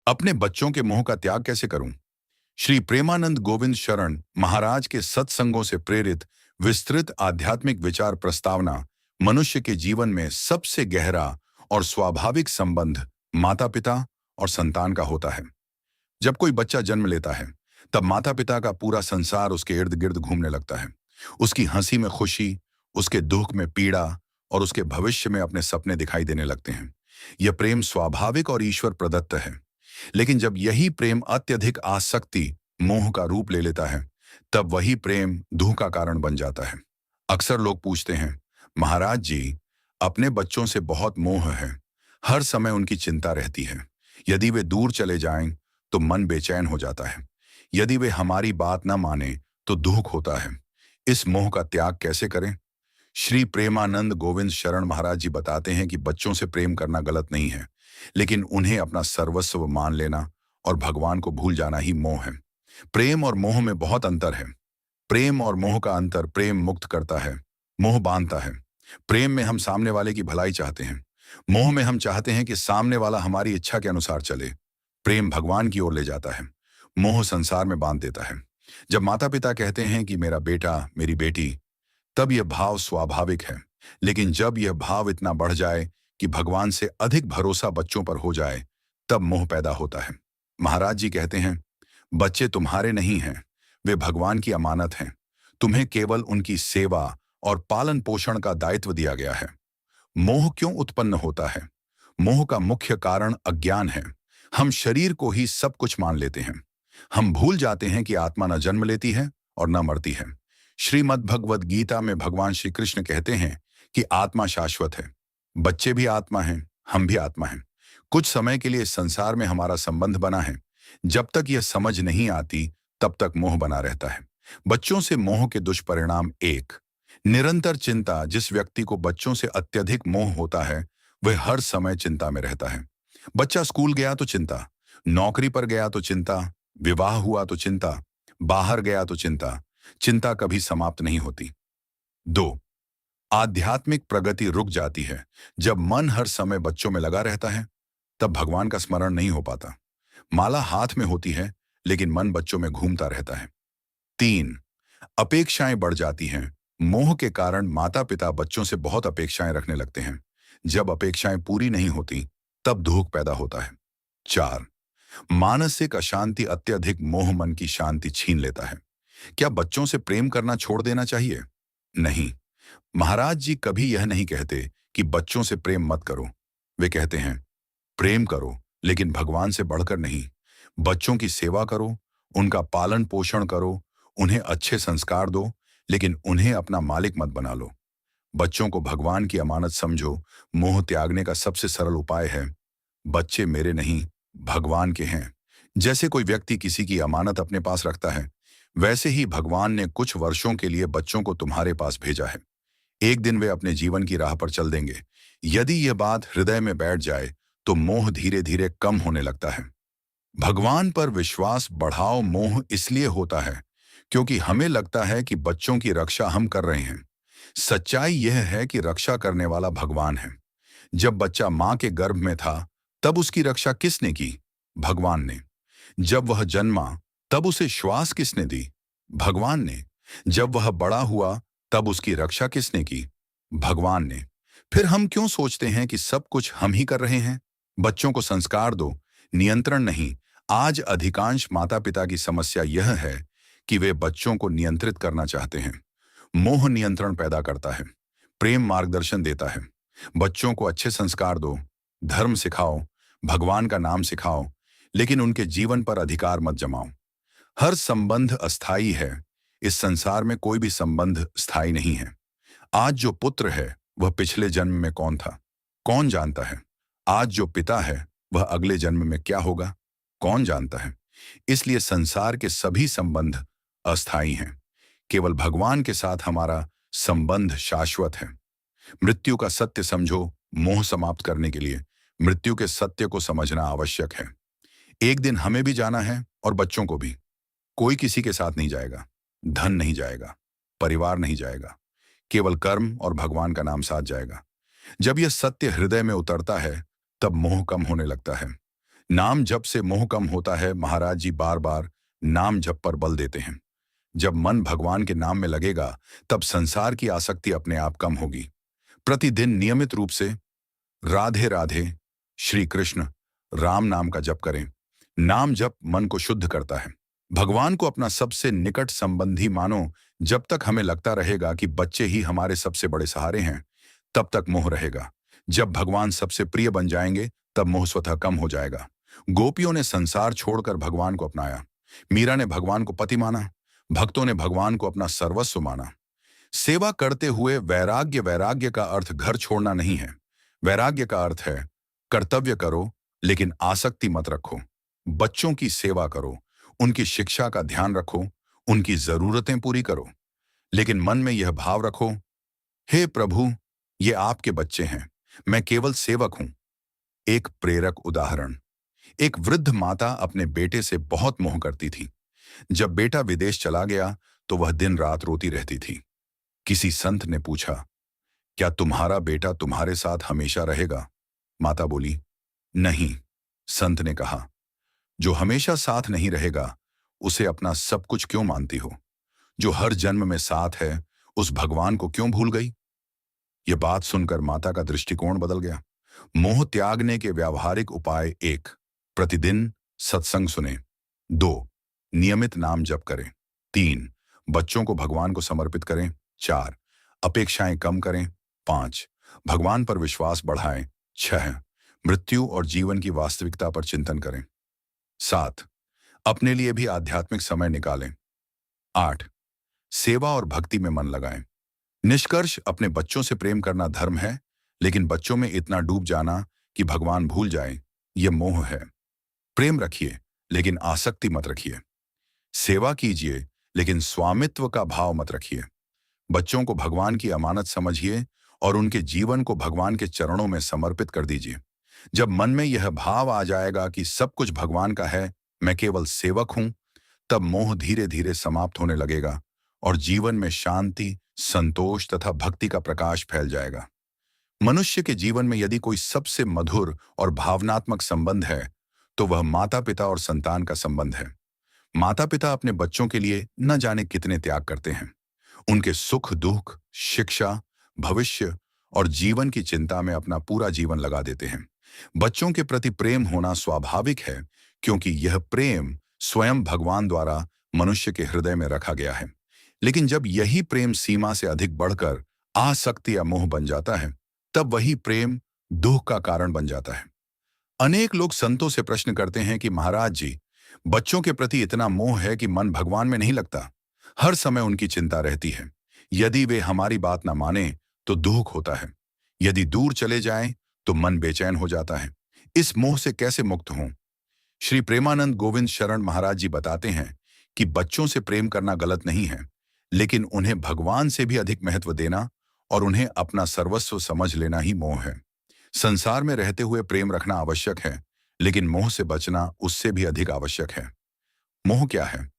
अपने बच्चों के मोह का त्याग कैसे करूं? श्री प्रेमानंद गोविंद शरण महाराज के सत्संगों से प्रेरित विस्तृत आध्यात्मिक विचार प्रस्तावना। मनुष्य के जीवन में सबसे गहरा और स्वाभाविक संबंध माता पिता और संतान का होता है। जब कोई बच्चा जन्म लेता है, तब माता पिता का पूरा संसार उसके इर्द गिर्द घूमने लगता है। उसकी हंसी में खुशी, उसके दुख में पीड़ा और उसके भविष्य में अपने सपने दिखाई देने लगते हैं। यह प्रेम स्वाभाविक और ईश्वर प्रदत्त है। लेकिन जब यही प्रेम अत्यधिक आसक्ति, मोह का रूप ले लेता है, तब वही प्रेम दुख का कारण बन जाता है। अक्सर लोग पूछते हैं, महाराज जी, अपने बच्चों से बहुत मोह है, हर समय उनकी चिंता रहती है। यदि वे दूर चले जाएं, तो मन बेचैन हो जाता है। यदि वे हमारी बात न माने, तो दुख होता है। इस मोह का त्याग कैसे करें? श्री प्रेमानंद गोविंद शरण महाराज जी बताते हैं कि बच्चों से प्रेम करना गलत नहीं है, लेकिन उन्हें अपना सर्वस्व मान लेना और भगवान को भूल जाना ही मोह है। प्रेम और मोह में बहुत अंतर है। प्रेम और मोह का अंतर: प्रेम मुक्त करता है, मोह बांधता है। प्रेम में हम सामने वाले की भलाई चाहते हैं, मोह में हम चाहते हैं कि सामने वाला हमारी इच्छा के अनुसार चले। प्रेम भगवान की ओर ले जाता है, मोह संसार में बांध देता है। जब माता पिता कहते हैं कि मेरा बेटा, मेरी बेटी, तब यह भाव स्वाभाविक है। लेकिन जब यह भाव इतना बढ़ जाए कि भगवान से अधिक भरोसा बच्चों पर हो जाए, तब मोह पैदा होता है। महाराज जी कहते हैं, बच्चे तुम्हारे नहीं हैं, वे भगवान की अमानत हैं। तुम्हें केवल उनकी सेवा और पालन पोषण का दायित्व दिया गया है। मोह क्यों उत्पन्न होता है? मोह का मुख्य कारण अज्ञान है। हम शरीर को ही सब कुछ मान लेते हैं। हम भूल जाते हैं कि आत्मा न जन्म लेती है और न मरती है। श्रीमद् भगवद गीता में भगवान श्री कृष्ण कहते हैं कि आत्मा शाश्वत है। बच्चे भी आत्मा हैं, हम भी आत्मा हैं। कुछ समय के लिए इस संसार में हमारा संबंध बना है। जब तक यह समझ नहीं आती, तब तक मोह बना रहता है। बच्चों से मोह के दुष्परिणाम: 1, निरंतर चिंता। जिस व्यक्ति को बच्चों से अत्यधिक मोह होता है, वह हर समय चिंता में रहता है। बच्चा स्कूल गया तो चिंता, नौकरी पर गया तो चिंता, विवाह हुआ तो चिंता, बाहर गया तो चिंता। चिंता कभी समाप्त नहीं होती। 2, आध्यात्मिक प्रगति रुक जाती है। जब मन हर समय बच्चों में लगा रहता है, तब भगवान का स्मरण नहीं हो पाता। माला हाथ में होती है, लेकिन मन बच्चों में घूमता रहता है। 3, अपेक्षाएं बढ़ जाती हैं। मोह के कारण माता पिता बच्चों से बहुत अपेक्षाएं रखने लगते हैं। जब अपेक्षाएं पूरी नहीं होती, तब दुख पैदा होता है। 4, मानसिक अशांति। अत्यधिक मोह मन की शांति छीन लेता है। क्या बच्चों से प्रेम करना छोड़ देना चाहिए? नहीं। महाराज जी कभी यह नहीं कहते कि बच्चों से प्रेम मत करो। वे कहते हैं, प्रेम करो, लेकिन भगवान से बढ़कर नहीं। बच्चों की सेवा करो, उनका पालन पोषण करो, उन्हें अच्छे संस्कार दो, लेकिन उन्हें अपना मालिक मत बना लो। बच्चों को भगवान की अमानत समझो। मोह त्यागने का सबसे सरल उपाय है, बच्चे मेरे नहीं, भगवान के हैं। जैसे कोई व्यक्ति किसी की अमानत अपने पास रखता है, वैसे ही भगवान ने कुछ वर्षों के लिए बच्चों को तुम्हारे पास भेजा है। एक दिन वे अपने जीवन की राह पर चल देंगे। यदि यह बात हृदय में बैठ जाए, तो मोह धीरे धीरे कम होने लगता है। भगवान पर विश्वास बढ़ाओ। मोह इसलिए होता है क्योंकि हमें लगता है कि बच्चों की रक्षा हम कर रहे हैं। सच्चाई यह है कि रक्षा करने वाला भगवान है। जब बच्चा मां के गर्भ में था, तब उसकी रक्षा किसने की? भगवान ने। जब वह जन्मा, तब उसे श्वास किसने दी? भगवान ने। जब वह बड़ा हुआ, तब उसकी रक्षा किसने की? भगवान ने। फिर हम क्यों सोचते हैं कि सब कुछ हम ही कर रहे हैं? बच्चों को संस्कार दो, नियंत्रण नहीं। आज अधिकांश माता पिता की समस्या यह है कि वे बच्चों को नियंत्रित करना चाहते हैं। मोह नियंत्रण पैदा करता है, प्रेम मार्गदर्शन देता है। बच्चों को अच्छे संस्कार दो, धर्म सिखाओ, भगवान का नाम सिखाओ, लेकिन उनके जीवन पर अधिकार मत जमाओ। हर संबंध अस्थाई है। इस संसार में कोई भी संबंध स्थायी नहीं है। आज जो पुत्र है, वह पिछले जन्म में कौन था, कौन जानता है? आज जो पिता है, वह अगले जन्म में क्या होगा, कौन जानता है? इसलिए संसार के सभी संबंध अस्थायी हैं। केवल भगवान के साथ हमारा संबंध शाश्वत है। मृत्यु का सत्य समझो। मोह समाप्त करने के लिए मृत्यु के सत्य को समझना आवश्यक है। एक दिन हमें भी जाना है और बच्चों को भी। कोई किसी के साथ नहीं जाएगा, धन नहीं जाएगा, परिवार नहीं जाएगा, केवल कर्म और भगवान का नाम साथ जाएगा। जब यह सत्य हृदय में उतरता है, तब मोह कम होने लगता है। नाम जप से मोह कम होता है। महाराज जी बार बार नाम जप पर बल देते हैं। जब मन भगवान के नाम में लगेगा, तब संसार की आसक्ति अपने आप कम होगी। प्रतिदिन नियमित रूप से राधे राधे, श्री कृष्ण, राम नाम का जप करें। नाम जप मन को शुद्ध करता है। भगवान को अपना सबसे निकट संबंधी मानो। जब तक हमें लगता रहेगा कि बच्चे ही हमारे सबसे बड़े सहारे हैं, तब तक मोह रहेगा। जब भगवान सबसे प्रिय बन जाएंगे, तब मोह स्वतः कम हो जाएगा। गोपियों ने संसार छोड़कर भगवान को अपनाया। मीरा ने भगवान को पति माना। भक्तों ने भगवान को अपना सर्वस्व माना। सेवा करते हुए वैराग्य, वैराग्य का अर्थ घर छोड़ना नहीं है। वैराग्य का अर्थ है कर्तव्य करो, लेकिन आसक्ति मत रखो। बच्चों की सेवा करो, उनकी शिक्षा का ध्यान रखो, उनकी जरूरतें पूरी करो, लेकिन मन में यह भाव रखो, हे प्रभु, ये आपके बच्चे हैं, मैं केवल सेवक हूं। एक प्रेरक उदाहरण। एक वृद्ध माता अपने बेटे से बहुत मोह करती थी। जब बेटा विदेश चला गया, तो वह दिन रात रोती रहती थी। किसी संत ने पूछा, क्या तुम्हारा बेटा तुम्हारे साथ हमेशा रहेगा? माता बोली, नहीं। संत ने कहा, जो हमेशा साथ नहीं रहेगा, उसे अपना सब कुछ क्यों मानती हो? जो हर जन्म में साथ है, उस भगवान को क्यों भूल गई? यह बात सुनकर माता का दृष्टिकोण बदल गया। मोह त्यागने के व्यावहारिक उपाय: 1. प्रतिदिन सत्संग सुने। 2. नियमित नाम जप करें। 3. बच्चों को भगवान को समर्पित करें। 4. अपेक्षाएं कम करें। 5. भगवान पर विश्वास बढ़ाएं। 6. मृत्यु और जीवन की वास्तविकता पर चिंतन करें। 7. अपने लिए भी आध्यात्मिक समय निकालें। 8. सेवा और भक्ति में मन लगाएं। निष्कर्ष: अपने बच्चों से प्रेम करना धर्म है, लेकिन बच्चों में इतना डूब जाना कि भगवान भूल जाए, यह मोह है। प्रेम रखिए, लेकिन आसक्ति मत रखिए। सेवा कीजिए, लेकिन स्वामित्व का भाव मत रखिए। बच्चों को भगवान की अमानत समझिए और उनके जीवन को भगवान के चरणों में समर्पित कर दीजिए। जब मन में यह भाव आ जाएगा कि सब कुछ भगवान का है, मैं केवल सेवक हूं, तब मोह धीरे धीरे समाप्त होने लगेगा और जीवन में शांति, संतोष तथा भक्ति का प्रकाश फैल जाएगा। मनुष्य के जीवन में यदि कोई सबसे मधुर और भावनात्मक संबंध है, तो वह माता पिता और संतान का संबंध है। माता पिता अपने बच्चों के लिए न जाने कितने त्याग करते हैं। उनके सुख दुख, शिक्षा, भविष्य और जीवन की चिंता में अपना पूरा जीवन लगा देते हैं। बच्चों के प्रति प्रेम होना स्वाभाविक है, क्योंकि यह प्रेम स्वयं भगवान द्वारा मनुष्य के हृदय में रखा गया है। लेकिन जब यही प्रेम सीमा से अधिक बढ़कर आसक्ति या मोह बन जाता है, तब वही प्रेम दुख का कारण बन जाता है। अनेक लोग संतों से प्रश्न करते हैं कि महाराज जी, बच्चों के प्रति इतना मोह है कि मन भगवान में नहीं लगता। हर समय उनकी चिंता रहती है। यदि वे हमारी बात ना माने तो दुख होता है। यदि दूर चले जाएं तो मन बेचैन हो जाता है। इस मोह से कैसे मुक्त हों? श्री प्रेमानंद गोविंद शरण महाराज जी बताते हैं कि बच्चों से प्रेम करना गलत नहीं है, लेकिन उन्हें भगवान से भी अधिक महत्व देना और उन्हें अपना सर्वस्व समझ लेना ही मोह है। संसार में रहते हुए प्रेम रखना आवश्यक है, लेकिन मोह से बचना उससे भी अधिक आवश्यक है। मोह क्या है?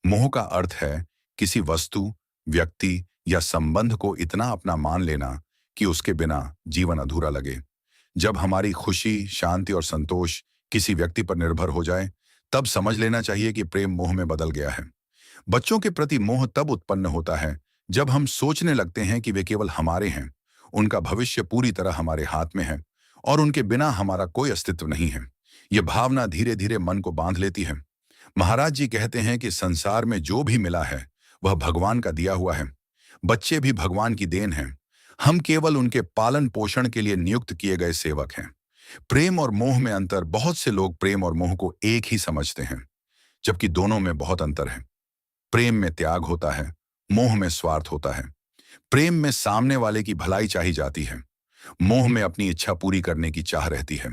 मोह का अर्थ है किसी वस्तु, व्यक्ति या संबंध को इतना अपना मान लेना कि उसके बिना जीवन अधूरा लगे। जब हमारी खुशी, शांति और संतोष किसी व्यक्ति पर निर्भर हो जाए, तब समझ लेना चाहिए कि प्रेम मोह में बदल गया है। बच्चों के प्रति मोह तब उत्पन्न होता है जब हम सोचने लगते हैं कि वे केवल हमारे हैं, उनका भविष्य पूरी तरह हमारे हाथ में है और उनके बिना हमारा कोई अस्तित्व नहीं है। यह भावना धीरे धीरे मन को बांध लेती है। महाराज जी कहते हैं कि संसार में जो भी मिला है वह भगवान का दिया हुआ है। बच्चे भी भगवान की देन हैं। हम केवल उनके पालन पोषण के लिए नियुक्त किए गए सेवक हैं। प्रेम और मोह में अंतर: बहुत से लोग प्रेम और मोह को एक ही समझते हैं, जबकि दोनों में बहुत अंतर है। प्रेम में त्याग होता है, मोह में स्वार्थ होता है। प्रेम में सामने वाले की भलाई चाही जाती है, मोह में अपनी इच्छा पूरी करने की चाह रहती है।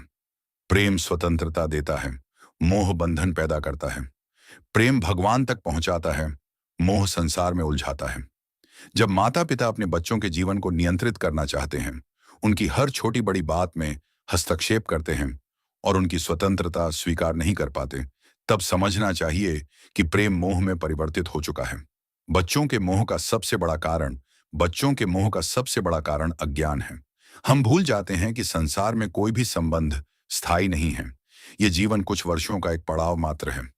प्रेम स्वतंत्रता देता है, मोह बंधन पैदा करता है। प्रेम भगवान तक पहुंचाता है, मोह संसार में उलझाता है। जब माता पिता अपने बच्चों के जीवन को नियंत्रित करना चाहते हैं, उनकी हर छोटी बड़ी बात में हस्तक्षेप करते हैं और उनकी स्वतंत्रता स्वीकार नहीं कर पाते, तब समझना चाहिए कि प्रेम मोह में परिवर्तित हो चुका है। बच्चों के मोह का सबसे बड़ा कारण अज्ञान है। हम भूल जाते हैं कि संसार में कोई भी संबंध स्थायी नहीं है। ये जीवन कुछ वर्षों का एक पड़ाव मात्र है।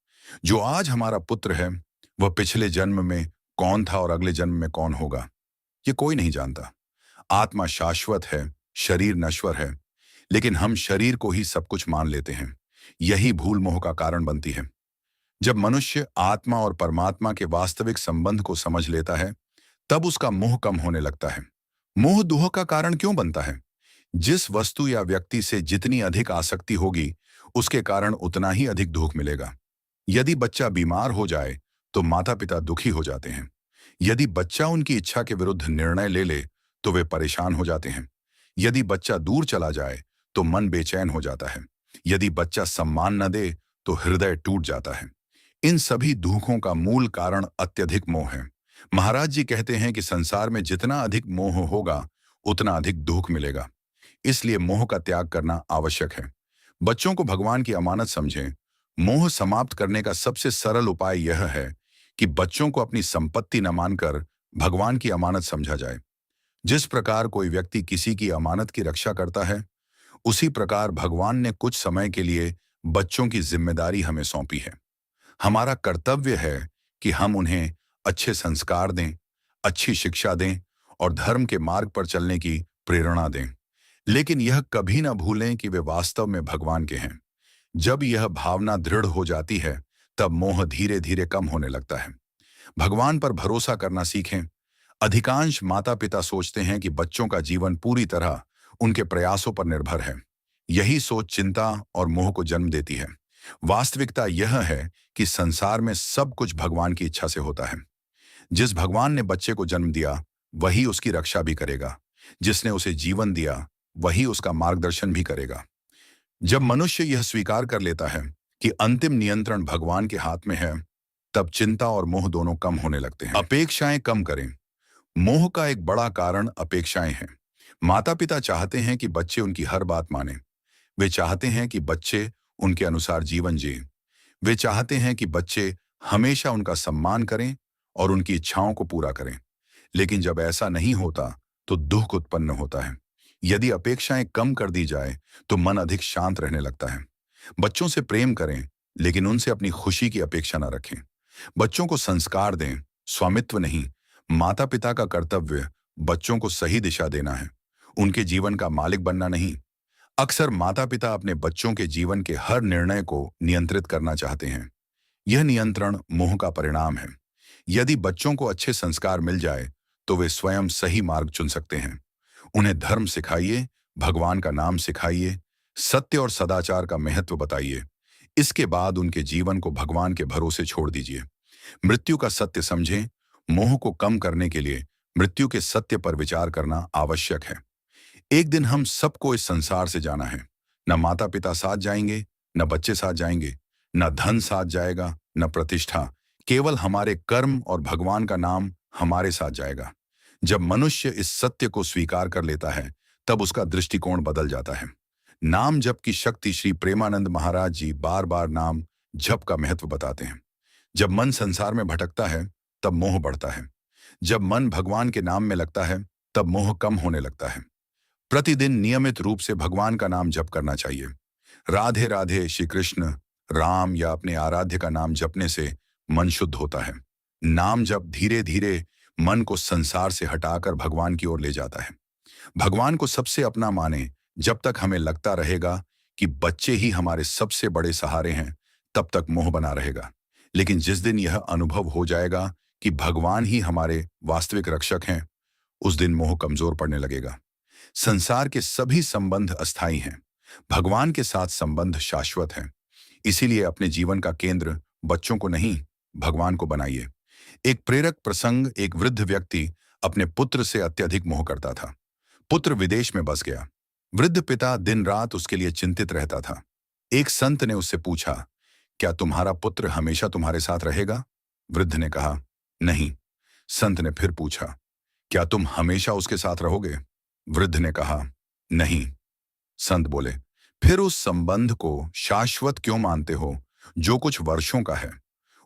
जो आज हमारा पुत्र है, वह पिछले जन्म में कौन था और अगले जन्म में कौन होगा, ये कोई नहीं जानता। आत्मा शाश्वत है, शरीर नश्वर है, लेकिन हम शरीर को ही सब कुछ मान लेते हैं। यही भूल मोह का कारण बनती है। जब मनुष्य आत्मा और परमात्मा के वास्तविक संबंध को समझ लेता है, तब उसका मोह कम होने लगता है। मोह दुख का कारण क्यों बनता है? जिस वस्तु या व्यक्ति से जितनी अधिक आसक्ति होगी, उसके कारण उतना ही अधिक दुख मिलेगा। यदि बच्चा बीमार हो जाए, तो माता पिता दुखी हो जाते हैं। यदि बच्चा उनकी इच्छा के विरुद्ध निर्णय ले ले, तो वे परेशान हो जाते हैं। यदि बच्चा दूर चला जाए, तो मन बेचैन हो जाता है। यदि बच्चा सम्मान न दे, तो हृदय टूट जाता है। इन सभी दुखों का मूल कारण अत्यधिक मोह है। महाराज जी कहते हैं कि संसार में जितना अधिक मोह होगा, उतना अधिक दुख मिलेगा। इसलिए मोह का त्याग करना आवश्यक है। बच्चों को भगवान की अमानत समझें। मोह समाप्त करने का सबसे सरल उपाय यह है कि बच्चों को अपनी संपत्ति न मानकर भगवान की अमानत समझा जाए। जिस प्रकार कोई व्यक्ति किसी की अमानत की रक्षा करता है, उसी प्रकार भगवान ने कुछ समय के लिए बच्चों की जिम्मेदारी हमें सौंपी है। हमारा कर्तव्य है कि हम उन्हें अच्छे संस्कार दें, अच्छी शिक्षा दें और धर्म के मार्ग पर चलने की प्रेरणा दें। लेकिन यह कभी न भूलें कि वे वास्तव में भगवान के हैं। जब यह भावना दृढ़ हो जाती है, तब मोह धीरे धीरे कम होने लगता है। भगवान पर भरोसा करना सीखें। अधिकांश माता पिता सोचते हैं कि बच्चों का जीवन पूरी तरह उनके प्रयासों पर निर्भर है। यही सोच चिंता और मोह को जन्म देती है। वास्तविकता यह है कि संसार में सब कुछ भगवान की इच्छा से होता है। जिस भगवान ने बच्चे को जन्म दिया, वही उसकी रक्षा भी करेगा। जिसने उसे जीवन दिया, वही उसका मार्गदर्शन भी करेगा। जब मनुष्य यह स्वीकार कर लेता है कि अंतिम नियंत्रण भगवान के हाथ में है, तब चिंता और मोह दोनों कम होने लगते हैं। अपेक्षाएं कम करें। मोह का एक बड़ा कारण अपेक्षाएं हैं। माता पिता चाहते हैं कि बच्चे उनकी हर बात माने। वे चाहते हैं कि बच्चे उनके अनुसार जीवन जिए। वे चाहते हैं कि बच्चे हमेशा उनका सम्मान करें और उनकी इच्छाओं को पूरा करें। लेकिन जब ऐसा नहीं होता, तो दुख उत्पन्न होता है। यदि अपेक्षाएं कम कर दी जाए, तो मन अधिक शांत रहने लगता है। बच्चों से प्रेम करें, लेकिन उनसे अपनी खुशी की अपेक्षा न रखें। बच्चों को संस्कार दें, स्वामित्व नहीं। माता पिता का कर्तव्य बच्चों को सही दिशा देना है, उनके जीवन का मालिक बनना नहीं। अक्सर माता पिता अपने बच्चों के जीवन के हर निर्णय को नियंत्रित करना चाहते हैं। यह नियंत्रण मोह का परिणाम है। यदि बच्चों को अच्छे संस्कार मिल जाए, तो वे स्वयं सही मार्ग चुन सकते हैं। उन्हें धर्म सिखाइए, भगवान का नाम सिखाइए, सत्य और सदाचार का महत्व बताइए। इसके बाद उनके जीवन को भगवान के भरोसे छोड़ दीजिए। मृत्यु का सत्य समझें। मोह को कम करने के लिए मृत्यु के सत्य पर विचार करना आवश्यक है। एक दिन हम सबको इस संसार से जाना है। न माता पिता साथ जाएंगे, न बच्चे साथ जाएंगे, न धन साथ जाएगा, न प्रतिष्ठा। केवल हमारे कर्म और भगवान का नाम हमारे साथ जाएगा। जब मनुष्य इस सत्य को स्वीकार कर लेता है, तब उसका दृष्टिकोण बदल जाता है। नाम जप की शक्ति। श्री प्रेमानंद महाराज जी बार बार नाम जप का महत्व बताते हैं। जब मन संसार में भटकता है, तब मोह बढ़ता है। जब मन भगवान के नाम में लगता है, तब मोह कम होने लगता है। प्रतिदिन नियमित रूप से भगवान का नाम जप करना चाहिए। राधे राधे, श्री कृष्ण, राम या अपने आराध्य का नाम जपने से मन शुद्ध होता है। नाम जप धीरे धीरे मन को संसार से हटाकर भगवान की ओर ले जाता है। भगवान को सबसे अपना माने। जब तक हमें लगता रहेगा कि बच्चे ही हमारे सबसे बड़े सहारे हैं, तब तक मोह बना रहेगा। लेकिन जिस दिन यह अनुभव हो जाएगा कि भगवान ही हमारे वास्तविक रक्षक हैं, उस दिन मोह कमजोर पड़ने लगेगा। संसार के सभी संबंध अस्थायी हैं। भगवान के साथ संबंध शाश्वत है। इसीलिए अपने जीवन का केंद्र बच्चों को नहीं, भगवान को बनाइए। एक प्रेरक प्रसंग। एक वृद्ध व्यक्ति अपने पुत्र से अत्यधिक मोह करता था। पुत्र विदेश में बस गया। वृद्ध पिता दिन रात उसके लिए चिंतित रहता था। एक संत ने उससे पूछा, क्या तुम्हारा पुत्र हमेशा तुम्हारे साथ रहेगा? वृद्ध ने कहा, नहीं। संत ने फिर पूछा, क्या तुम हमेशा उसके साथ रहोगे? वृद्ध ने कहा, नहीं। संत बोले, फिर उस संबंध को शाश्वत क्यों मानते हो, जो कुछ वर्षों का है?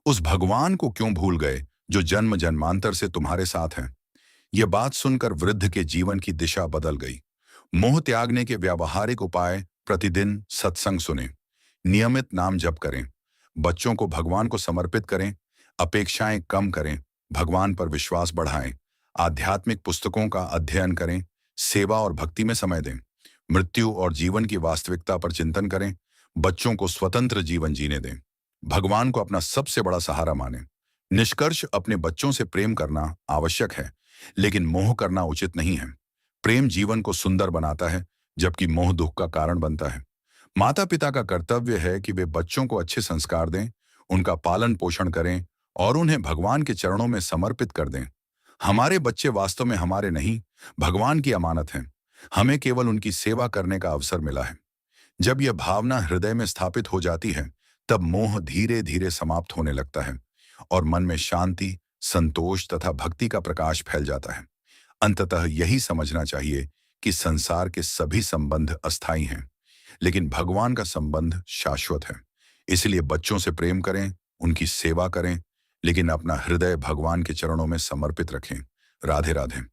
उस भगवान को क्यों भूल गए, जो जन्म जन्मांतर से तुम्हारे साथ हैं? यह बात सुनकर वृद्ध के जीवन की दिशा बदल गई। मोह त्यागने के व्यावहारिक उपाय। प्रतिदिन सत्संग सुने, नियमित नाम जप करें, बच्चों को भगवान को समर्पित करें, अपेक्षाएं कम करें, भगवान पर विश्वास बढ़ाएं, आध्यात्मिक पुस्तकों का अध्ययन करें, सेवा और भक्ति में समय दें, मृत्यु और जीवन की वास्तविकता पर चिंतन करें, बच्चों को स्वतंत्र जीवन जीने दें, भगवान को अपना सबसे बड़ा सहारा मानें। निष्कर्ष, अपने बच्चों से प्रेम करना आवश्यक है, लेकिन मोह करना उचित नहीं है। प्रेम जीवन को सुंदर बनाता है, जबकि मोह दुख का कारण बनता है। माता पिता का कर्तव्य है कि वे बच्चों को अच्छे संस्कार दें, उनका पालन पोषण करें और उन्हें भगवान के चरणों में समर्पित कर दें। हमारे बच्चे वास्तव में हमारे नहीं, भगवान की अमानत हैं। हमें केवल उनकी सेवा करने का अवसर मिला है। जब यह भावना हृदय में स्थापित हो जाती है, तब मोह धीरे धीरे समाप्त होने लगता है और मन में शांति, संतोष तथा भक्ति का प्रकाश फैल जाता है। अंततः यही समझना चाहिए कि संसार के सभी संबंध अस्थायी हैं, लेकिन भगवान का संबंध शाश्वत है। इसलिए बच्चों से प्रेम करें, उनकी सेवा करें, लेकिन अपना हृदय भगवान के चरणों में समर्पित रखें। राधे राधे।